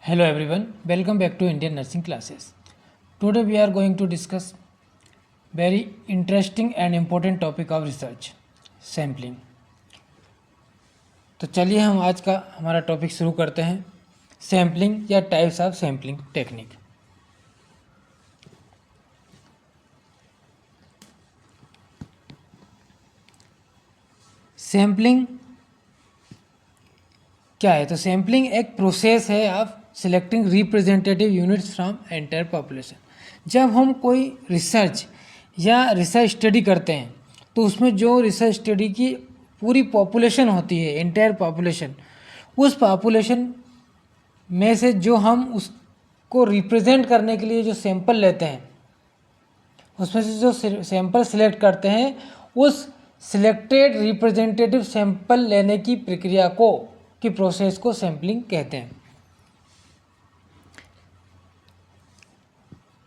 Hello everyone, welcome back to Indian Nursing Classes. Today we are going to discuss very interesting and important topic of research, sampling. तो चलिए हम आज का हमारा topic शुरू करते हैं, सैम्पलिंग या types of sampling technique. Sampling क्या है? तो सैम्पलिंग एक प्रोसेस है of selecting representative units from entire population. जब हम कोई रिसर्च या रिसर्च स्टडी करते हैं तो उसमें जो रिसर्च स्टडी की पूरी पॉपुलेशन होती है, एंटायर पॉपुलेशन, उस पॉपुलेशन में से जो हम उसको रिप्रेजेंट करने के लिए जो सैंपल लेते हैं, उसमें से जो सैंपल सिलेक्ट करते हैं, उस सिलेक्टेड रिप्रेजेंटेटिव सैंपल लेने की प्रक्रिया को की प्रोसेस को सैम्पलिंग कहते हैं।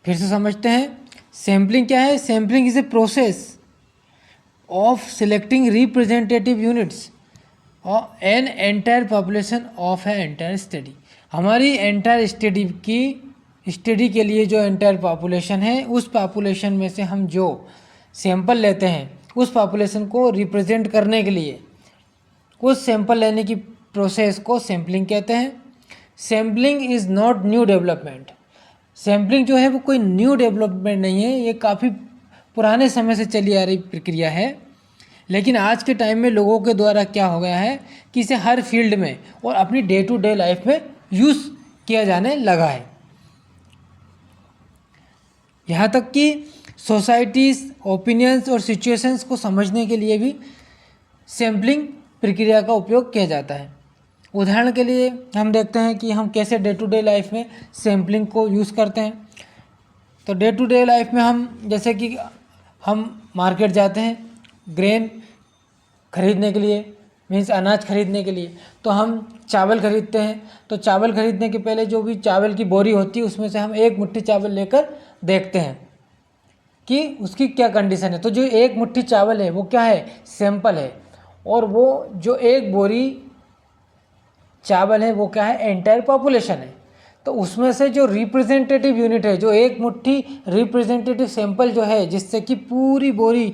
फिर से समझते हैं, सैम्पलिंग क्या है? Sampling is a process of selecting representative units an entire population of A entire study. हमारी एंटायर स्टडी के लिए जो एंटायर पॉपुलेशन है, उस पॉपुलेशन में से हम जो सैंपल लेते हैं, उस पॉपुलेशन को रिप्रेजेंट करने के लिए उस सैंपल लेने की प्रोसेस को सैम्पलिंग कहते हैं। Sampling is not new development. Sampling जो है वो कोई न्यू डेवलपमेंट नहीं है, ये काफ़ी पुराने समय से चली आ रही प्रक्रिया है। लेकिन आज के टाइम में लोगों के द्वारा क्या हो गया है कि इसे हर फील्ड में और अपनी डे टू डे लाइफ में यूज़ किया जाने लगा है। यहाँ तक कि सोसाइटीज़, ओपिनियंस और सिचुएशंस को समझने के लिए भी सैम्पलिंग प्रक्रिया का उपयोग किया जाता है। उदाहरण के लिए हम देखते हैं कि हम कैसे डे टू डे लाइफ में सैम्पलिंग को यूज़ करते हैं। तो डे टू डे लाइफ में हम जैसे कि हम मार्केट जाते हैं ग्रेन खरीदने के लिए, मीन्स अनाज खरीदने के लिए, तो हम चावल खरीदते हैं। तो चावल खरीदने के पहले जो भी चावल की बोरी होती है, उसमें से हम एक मुट्ठी चावल लेकर देखते हैं कि उसकी क्या कंडीशन है। तो जो एक मुट्ठी चावल है वो क्या है? सैंपल है। और वो जो एक बोरी चावल है वो क्या है? एंटायर पॉपुलेशन है। तो उसमें से जो रिप्रेजेंटेटिव यूनिट है, जो एक मुट्ठी रिप्रेजेंटेटिव सैंपल जो है, जिससे कि पूरी बोरी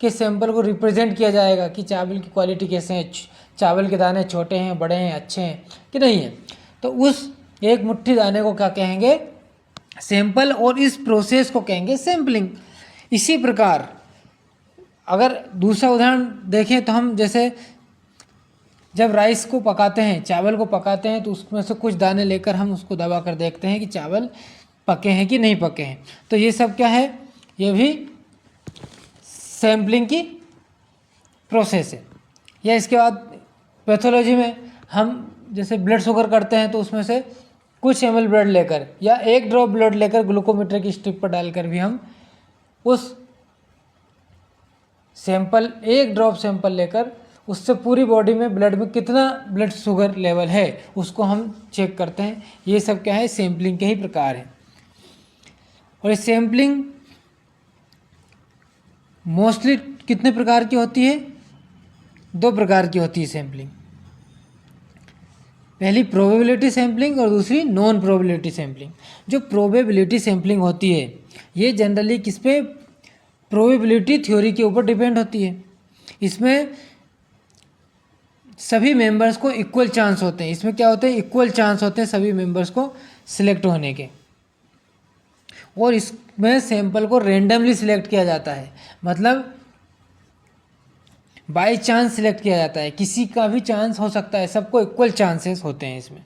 के सैंपल को रिप्रेजेंट किया जाएगा कि चावल की क्वालिटी कैसे है, चावल के दाने छोटे हैं, बड़े हैं, अच्छे हैं कि नहीं है। तो उस एक मुट्ठी दाने को क्या कहेंगे? सैंपल। और इस प्रोसेस को कहेंगे सैम्पलिंग। इसी प्रकार अगर दूसरा उदाहरण देखें तो हम जैसे जब राइस को पकाते हैं, चावल को पकाते हैं, तो उसमें से कुछ दाने लेकर हम उसको दबा कर देखते हैं कि चावल पके हैं कि नहीं पके हैं। तो ये सब क्या है? ये भी सैम्पलिंग की प्रोसेस है। या इसके बाद पैथोलॉजी में हम जैसे ब्लड शुगर करते हैं, तो उसमें से कुछ ml ब्लड लेकर या एक ड्रॉप ब्लड लेकर ग्लूकोमीटर की स्ट्रिप पर डालकर भी हम उस सैंपल, एक ड्रॉप सैंपल लेकर उससे पूरी बॉडी में ब्लड में कितना ब्लड शुगर लेवल है उसको हम चेक करते हैं। ये सब क्या है? सैंपलिंग के ही प्रकार हैं। और ये सैंपलिंग मोस्टली कितने प्रकार की होती है? 2 प्रकार की होती है सैंपलिंग। पहली प्रोबेबिलिटी सैंपलिंग और दूसरी नॉन प्रोबेबिलिटी सैंपलिंग। जो प्रोबेबिलिटी सैंपलिंग होती है ये जनरली किस पे? प्रोबेबिलिटी थ्योरी के ऊपर डिपेंड होती है। इसमें सभी मेंबर्स को इक्वल चांस होते हैं। इसमें क्या होते हैं? इक्वल चांस होते हैं सभी मेंबर्स को सिलेक्ट होने के। और इसमें सैंपल को रेंडमली सिलेक्ट किया जाता है, मतलब बाय चांस सिलेक्ट किया जाता है। किसी का भी चांस हो सकता है, सबको इक्वल चांसेस होते हैं इसमें।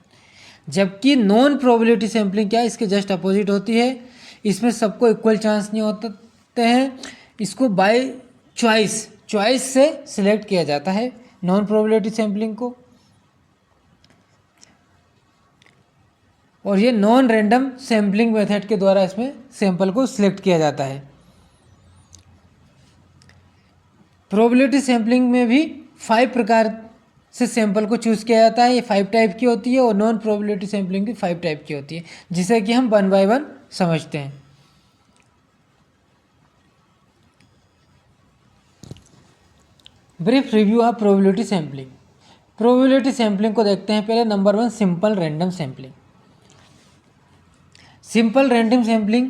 जबकि नॉन प्रोबेबिलिटी सैंपलिंग क्या है? इसके जस्ट अपोजिट होती है। इसमें सबको इक्वल चांस नहीं होते हैं, इसको बाय चॉइस से सिलेक्ट किया जाता है नॉन प्रोबेबिलिटी सैंपलिंग को। और ये नॉन रैंडम सैंपलिंग मेथड के द्वारा इसमें सैंपल को सिलेक्ट किया जाता है। प्रोबेबिलिटी सैंपलिंग में भी 5 प्रकार से सैंपल को चूज़ किया जाता है। ये 5 टाइप की होती है। और नॉन प्रोबेबिलिटी सैंपलिंग भी 5 टाइप की होती है, जिसे कि हम 1 बाय 1 समझते हैं। Brief review of probability sampling. Probability sampling को देखते हैं। पहले number 1 simple random sampling. Simple random sampling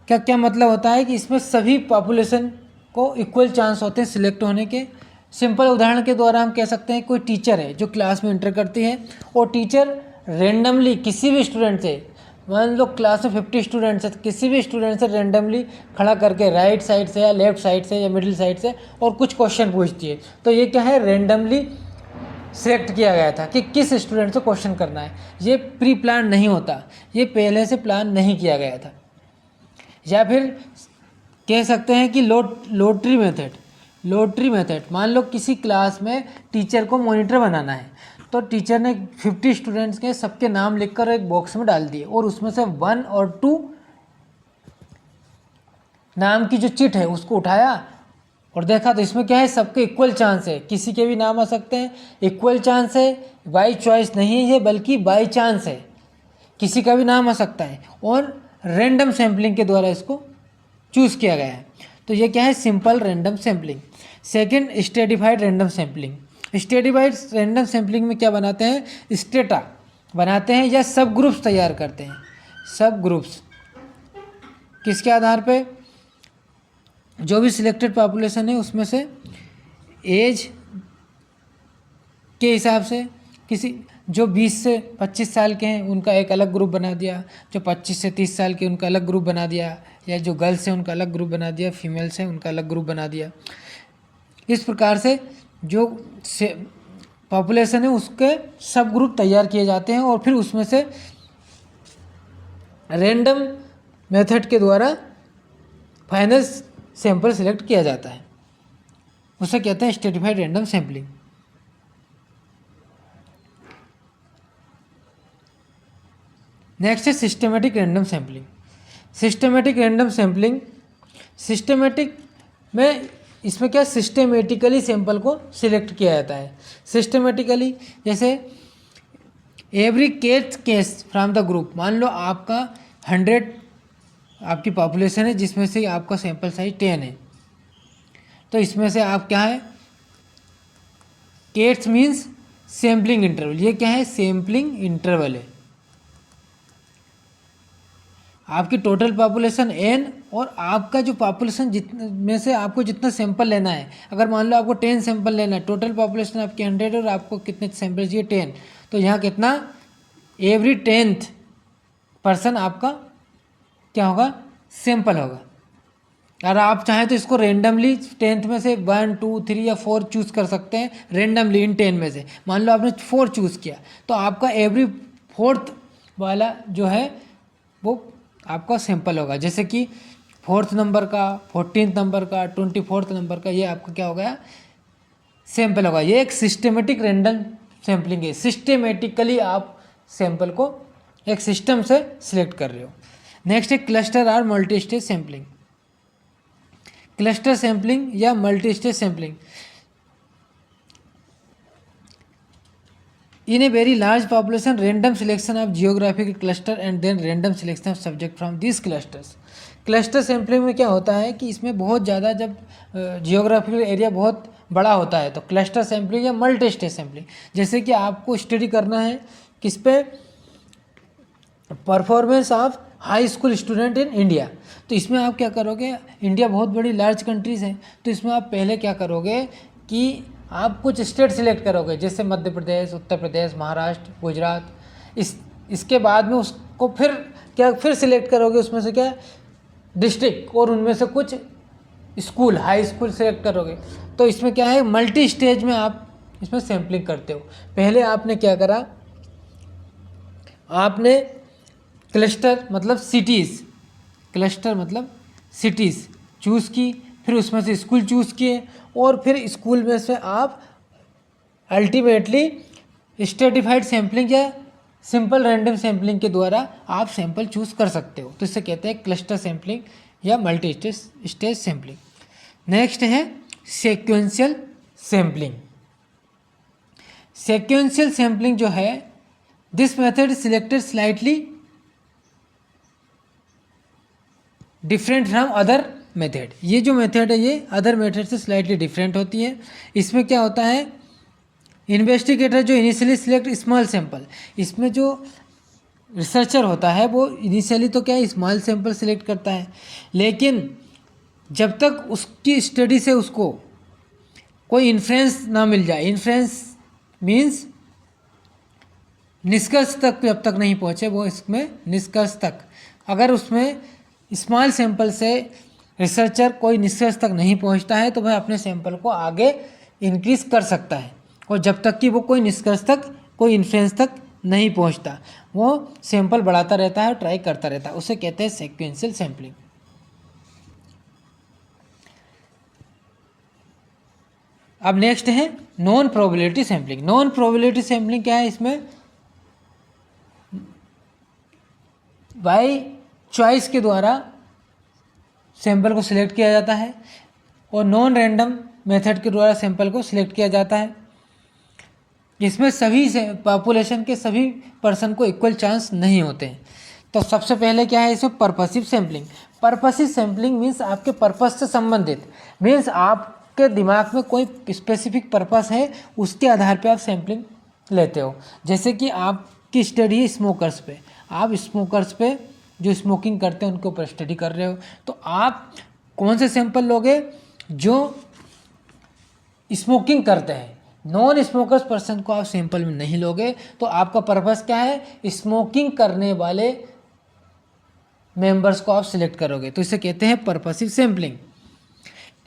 का क्या मतलब होता है कि इसमें सभी पॉपुलेशन को इक्वल चांस होते हैं सिलेक्ट होने के। सिंपल उदाहरण के द्वारा हम कह सकते हैं कोई टीचर है जो क्लास में इंटर करती है और टीचर रेंडमली किसी भी स्टूडेंट से, मान लो क्लास में 50 स्टूडेंट्स है, तो किसी भी स्टूडेंट से रेंडमली खड़ा करके राइट साइड से या लेफ्ट साइड से या मिडिल साइड से और कुछ क्वेश्चन पूछती है। तो ये क्या है, रेंडमली सेलेक्ट किया गया था कि किस स्टूडेंट से क्वेश्चन करना है। ये प्री प्लान नहीं होता, ये पहले से प्लान नहीं किया गया था। या फिर कह सकते हैं कि लॉटरी मेथड। मान लो किसी क्लास में टीचर को मॉनिटर बनाना है, तो टीचर ने 50 स्टूडेंट्स के सबके नाम लिखकर एक बॉक्स में डाल दिए और उसमें से 1 और 2 नाम की जो चिट है उसको उठाया और देखा, तो इसमें क्या है, सबके इक्वल चांस है, किसी के भी नाम आ सकते हैं, इक्वल चांस है, बाई चॉइस नहीं है बल्कि बाई चांस है, किसी का भी नाम आ सकता है और रैंडम सैम्पलिंग के द्वारा इसको चूज़ किया गया है। तो ये क्या है, simple random sampling. Second, stratified random sampling. Stratified random sampling में क्या बनाते हैं, स्टेटा बनाते हैं या सब ग्रुप्स तैयार करते हैं। सब ग्रुप्स किसके आधार पे, जो भी सिलेक्टेड पॉपुलेशन है उसमें से एज के हिसाब से, किसी जो 20 से 25 साल के हैं उनका एक अलग ग्रुप बना दिया, जो 25 से 30 साल के उनका अलग ग्रुप बना दिया, या जो गर्ल्स हैं उनका अलग ग्रुप बना दिया, फीमेल्स हैं उनका अलग ग्रुप बना दिया। इस प्रकार से जो पॉपुलेशन है उसके सब ग्रुप तैयार किए जाते हैं और फिर उसमें से रैंडम मेथड के द्वारा फाइनल सैंपल सिलेक्ट किया जाता है। उसे कहते हैं स्ट्रेटिफाइड रैंडम सैम्पलिंग। नेक्स्ट है systematic random sampling. Systematic random sampling, systematic में इसमें क्या, सिस्टमेटिकली सैंपल को सिलेक्ट किया जाता है। सिस्टमेटिकली जैसे every case from the group, मान लो आपका 100 आपकी पॉपुलेशन है जिसमें से आपका सैंपल साइज 10 है, तो इसमें से आप क्या है, केट्स मीन्स सैम्पलिंग इंटरवल। ये क्या है, सैम्पलिंग इंटरवल है। आपकी टोटल पॉपुलेशन n और आपका जो पॉपुलेशन में से आपको जितना सैंपल लेना है, अगर मान लो आपको 10 सैंपल लेना है, टोटल पॉपुलेशन आपकी 100 और आपको कितने सैंपल चाहिए 10, तो यहाँ कितना, एवरी 10th पर्सन आपका क्या होगा, सैंपल होगा। और आप चाहें तो इसको रेंडमली 10th में से 1, 2, 3 या 4 चूज़ कर सकते हैं, रेंडमली इन 10 में से। मान लो आपने 4 चूज़ किया तो आपका एवरी 4th वाला जो है वो आपका सैंपल होगा। जैसे कि 4th नंबर का, 14th नंबर का, 24th नंबर का, ये आपका क्या होगा, सैंपल होगा। ये एक सिस्टमेटिक रैंडम सैम्पलिंग है। सिस्टमेटिकली आप सैंपल को एक सिस्टम से सिलेक्ट कर रहे हो। नेक्स्ट है क्लस्टर और multi stage sampling. Cluster sampling या multi stage sampling, in a very large population, random selection of geographic cluster and then random selection of subject from these clusters। Cluster sampling में क्या होता है कि इसमें बहुत ज़्यादा, जब जियोग्राफिकल एरिया बहुत बड़ा होता है तो क्लस्टर सैम्पलिंग या मल्टी स्टेज सैम्पलिंग। जैसे कि आपको स्टडी करना है किस पे, performance of high school student in India, तो इसमें आप क्या करोगे, इंडिया बहुत बड़ी लार्ज कंट्रीज़ है, तो इसमें आप पहले क्या करोगे कि आप कुछ स्टेट सिलेक्ट करोगे, जैसे मध्य प्रदेश, उत्तर प्रदेश, महाराष्ट्र, गुजरात। इसके बाद में उसको फिर सिलेक्ट करोगे, उसमें से क्या, डिस्ट्रिक्ट, और उनमें से कुछ स्कूल, हाई स्कूल सिलेक्ट करोगे। तो इसमें क्या है, मल्टी स्टेज में आप इसमें सैम्पलिंग करते हो। पहले आपने क्या करा, आपने क्लस्टर मतलब सिटीज़ चूज़ की, फिर उसमें से स्कूल चूज़ किए और फिर स्कूल में से आप अल्टीमेटली स्ट्रेटिफाइड सैम्पलिंग या सिंपल रैंडम सैम्पलिंग के द्वारा आप सैंपल चूज़ कर सकते हो। तो इसे कहते हैं क्लस्टर सैम्पलिंग या मल्टी स्टेज सैम्पलिंग। नेक्स्ट है सीक्वेंशियल सैम्पलिंग। सीक्वेंशियल सैम्पलिंग जो है, this method selected slightly different from other method. ये जो मेथड है ये अदर मेथड से स्लाइटली डिफरेंट होती है। इसमें क्या होता है, इन्वेस्टिगेटर जो इनिशियली सिलेक्ट स्मॉल सैंपल, इसमें जो रिसर्चर होता है वो इनिशियली तो क्या है स्मॉल सैंपल सिलेक्ट करता है, लेकिन जब तक उसकी स्टडी से उसको कोई इन्फ्रेंस ना मिल जाए, इन्फ्रेंस मीन्स निष्कर्ष तक जब तक नहीं पहुँचे वो इसमें निष्कर्ष तक, अगर उसमें स्मॉल सैंपल से रिसर्चर कोई निष्कर्ष तक नहीं पहुँचता है तो वह अपने सैंपल को आगे इंक्रीज कर सकता है, और जब तक कि वो कोई निष्कर्ष तक कोई इन्फ्रेंस तक नहीं पहुँचता वो सैंपल बढ़ाता रहता है और ट्राई करता रहता है, उसे कहते हैं सीक्वेंशियल सैंपलिंग। अब नेक्स्ट है non probability sampling. Non probability sampling क्या है, इसमें बाय चॉइस के द्वारा सैंपल को सिलेक्ट किया जाता है और नॉन रैंडम मेथड के द्वारा सैंपल को सिलेक्ट किया जाता है। इसमें सभी पॉपुलेशन के सभी पर्सन को इक्वल चांस नहीं होते हैं। तो सबसे पहले क्या है इसमें purposive sampling. Purposive sampling means आपके पर्पस से संबंधित, मीन्स आपके दिमाग में कोई स्पेसिफिक पर्पस है उसके आधार पे आप सैंपलिंग लेते हो। जैसे कि आपकी स्टडी है स्मोकर्स पे, आप स्मोकर्स पे जो स्मोकिंग करते हैं उनके ऊपर स्टडी कर रहे हो, तो आप कौन से सैंपल लोगे, जो स्मोकिंग करते हैं। नॉन स्मोकर्स पर्सन को आप सैंपल में नहीं लोगे, तो आपका पर्पस क्या है, स्मोकिंग करने वाले मेंबर्स को आप सिलेक्ट करोगे, तो इसे कहते हैं पर्पसिव सैंपलिंग।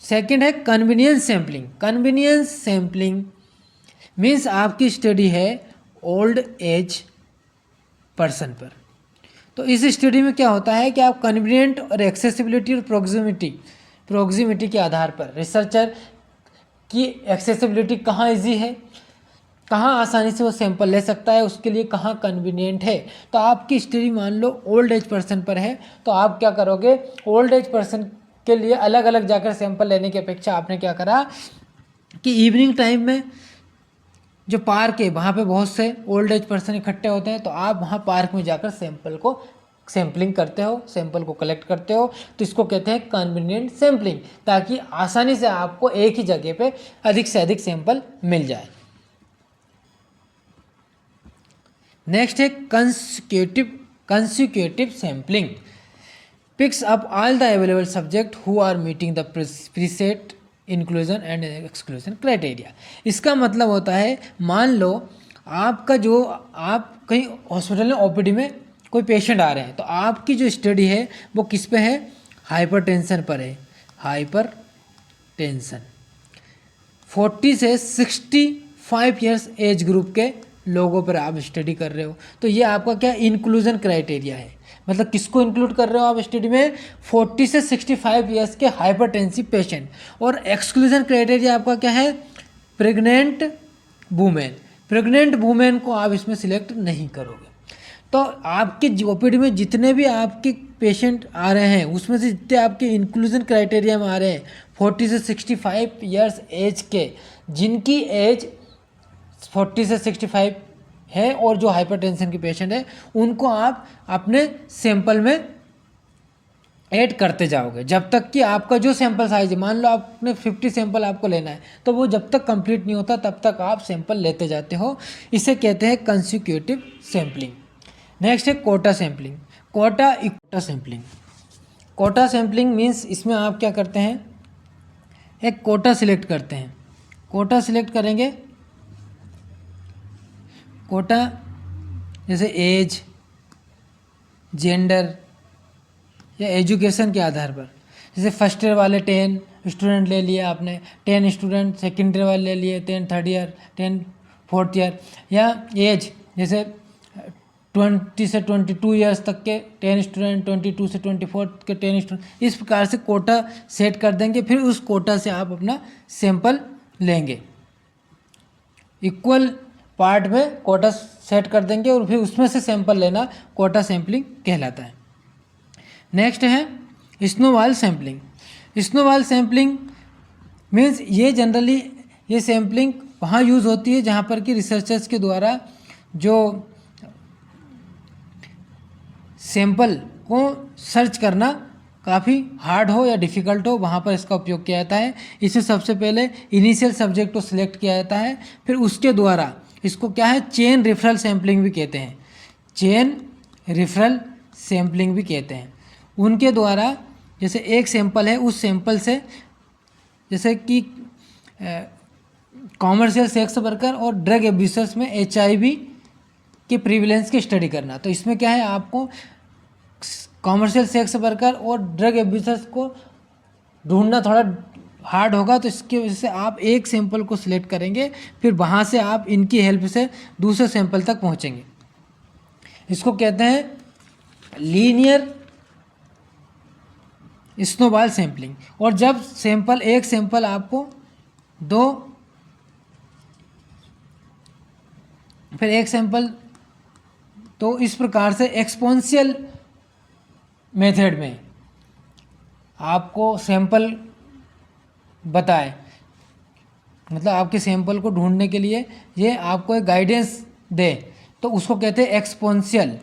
सेकंड है convenience sampling. Convenience sampling means आपकी स्टडी है ओल्ड एज पर्सन पर, तो इस स्टडी में क्या होता है कि आप कन्वीनियंट और एक्सेसिबिलिटी और प्रोक्सिमिटी के आधार पर रिसर्चर की एक्सेसिबिलिटी कहाँ इजी है, कहाँ आसानी से वो सैंपल ले सकता है, उसके लिए कहाँ कन्वीनियंट है। तो आपकी स्टडी मान लो ओल्ड एज पर्सन पर है, तो आप क्या करोगे, ओल्ड एज पर्सन के लिए अलग अलग जाकर सैंपल लेने की अपेक्षा आपने क्या करा कि इवनिंग टाइम में जो पार्क है वहाँ पे बहुत से ओल्ड एज पर्सन इकट्ठे होते हैं, तो आप वहाँ पार्क में जाकर सैंपलिंग करते हो, सैंपल को कलेक्ट करते हो, तो इसको कहते हैं कन्वीनियंट सैंपलिंग, ताकि आसानी से आपको एक ही जगह पे अधिक से अधिक सैंपल मिल जाए। नेक्स्ट है consecutive sampling. Picks up all the available subject who are meeting the preset inclusion and exclusion criteria. इसका मतलब होता है, मान लो आपका जो आप कहीं हॉस्पिटल में ओपीडी में कोई पेशेंट आ रहे हैं, तो आपकी जो स्टडी है वो किस पे है, हाइपरटेंशन पर है। हाइपरटेंशन 40 से 65 ईयर्स एज ग्रुप के लोगों पर आप स्टडी कर रहे हो, तो ये आपका क्या इंक्लूजन क्राइटेरिया है। मतलब किसको इंक्लूड कर रहे हो आप स्टडी में, 40 से 65 ईयर्स के हाइपरटेंसिव पेशेंट। और एक्सक्लूजन क्राइटेरिया आपका क्या है, प्रेग्नेंट वुमेन। प्रेग्नेंट वुमेन को आप इसमें सिलेक्ट नहीं करोगे। तो आपके ओपीडी में जितने भी आपके पेशेंट आ रहे हैं उसमें से जितने आपके इंक्लूजन क्राइटेरिया में आ रहे हैं 40 से 65 ईयर्स एज के, जिनकी एज 40 से 65 है और जो हाइपरटेंशन के पेशेंट है, उनको आप अपने सैंपल में ऐड करते जाओगे जब तक कि आपका जो सैंपल साइज है, मान लो आपने 50 सैंपल आपको लेना है, तो वो जब तक कंप्लीट नहीं होता तब तक आप सैंपल लेते जाते हो। इसे कहते हैं कंसेक्यूटिव सैंपलिंग। नेक्स्ट है quota sampling. Quota sampling means इसमें आप क्या करते हैं, एक कोटा सिलेक्ट करते हैं। कोटा सिलेक्ट करेंगे, कोटा जैसे एज, जेंडर या एजुकेशन के आधार पर। जैसे फर्स्ट ईयर वाले 10 स्टूडेंट ले लिए आपने, 10 स्टूडेंट सेकेंड ईयर वाले ले लिए, 10 थर्ड ईयर, 10 फोर्थ ईयर। या एज जैसे 20 से 22 ईयर्स तक के 10 स्टूडेंट, 22 से 24 के 10 स्टूडेंट। इस प्रकार से कोटा सेट कर देंगे, फिर उस कोटा से आप अपना सैंपल लेंगे। इक्वल पार्ट में कोटा सेट कर देंगे और फिर उसमें से सैंपल लेना कोटा सैंपलिंग कहलाता है। नेक्स्ट है snowball sampling. Snowball sampling means ये जनरली ये सैंपलिंग वहाँ यूज़ होती है जहाँ पर कि रिसर्चर्स के द्वारा जो सैंपल को सर्च करना काफ़ी हार्ड हो या डिफ़िकल्ट हो, वहाँ पर इसका उपयोग किया जाता है। इसे सबसे पहले इनिशियल सब्जेक्ट को सिलेक्ट किया जाता है, फिर उसके द्वारा इसको क्या है चेन रेफरल सैंपलिंग भी कहते हैं। चेन रेफरल सैम्पलिंग भी कहते हैं। उनके द्वारा जैसे एक सैंपल है, उस सैंपल से जैसे कि कॉमर्शियल सेक्स वर्कर और ड्रग एब्यूजर्स में HIV के प्रीवलेंस की स्टडी करना। तो इसमें क्या है, आपको कॉमर्शियल सेक्स वर्कर और ड्रग एब्यूजर्स को ढूंढना थोड़ा हार्ड होगा, तो इसकी वजह से आप एक सैंपल को सिलेक्ट करेंगे, फिर वहाँ से आप इनकी हेल्प से दूसरे सैंपल तक पहुँचेंगे। इसको कहते हैं लीनियर स्नोबॉल सैंपलिंग। और जब एक सैंपल आपको दो, फिर एक सैंपल, तो इस प्रकार से एक्सपोनेंशियल मेथड में आपको सैंपल बताए, मतलब आपके सैंपल को ढूंढने के लिए ये आपको एक गाइडेंस दे, तो उसको कहते हैं एक्सपोनेंशियल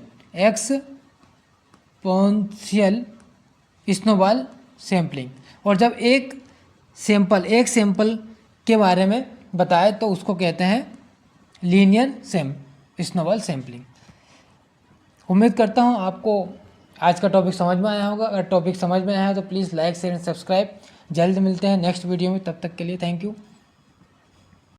स्नोबॉल सैंपलिंग। और जब एक सैंपल के बारे में बताए तो उसको कहते हैं लीनियर स्नोबॉल सैंपलिंग। उम्मीद करता हूँ आपको आज का टॉपिक समझ में आया होगा। अगर टॉपिक समझ में आया है तो please like share and subscribe. जल्द मिलते हैं नेक्स्ट वीडियो में, तब तक के लिए थैंक यू।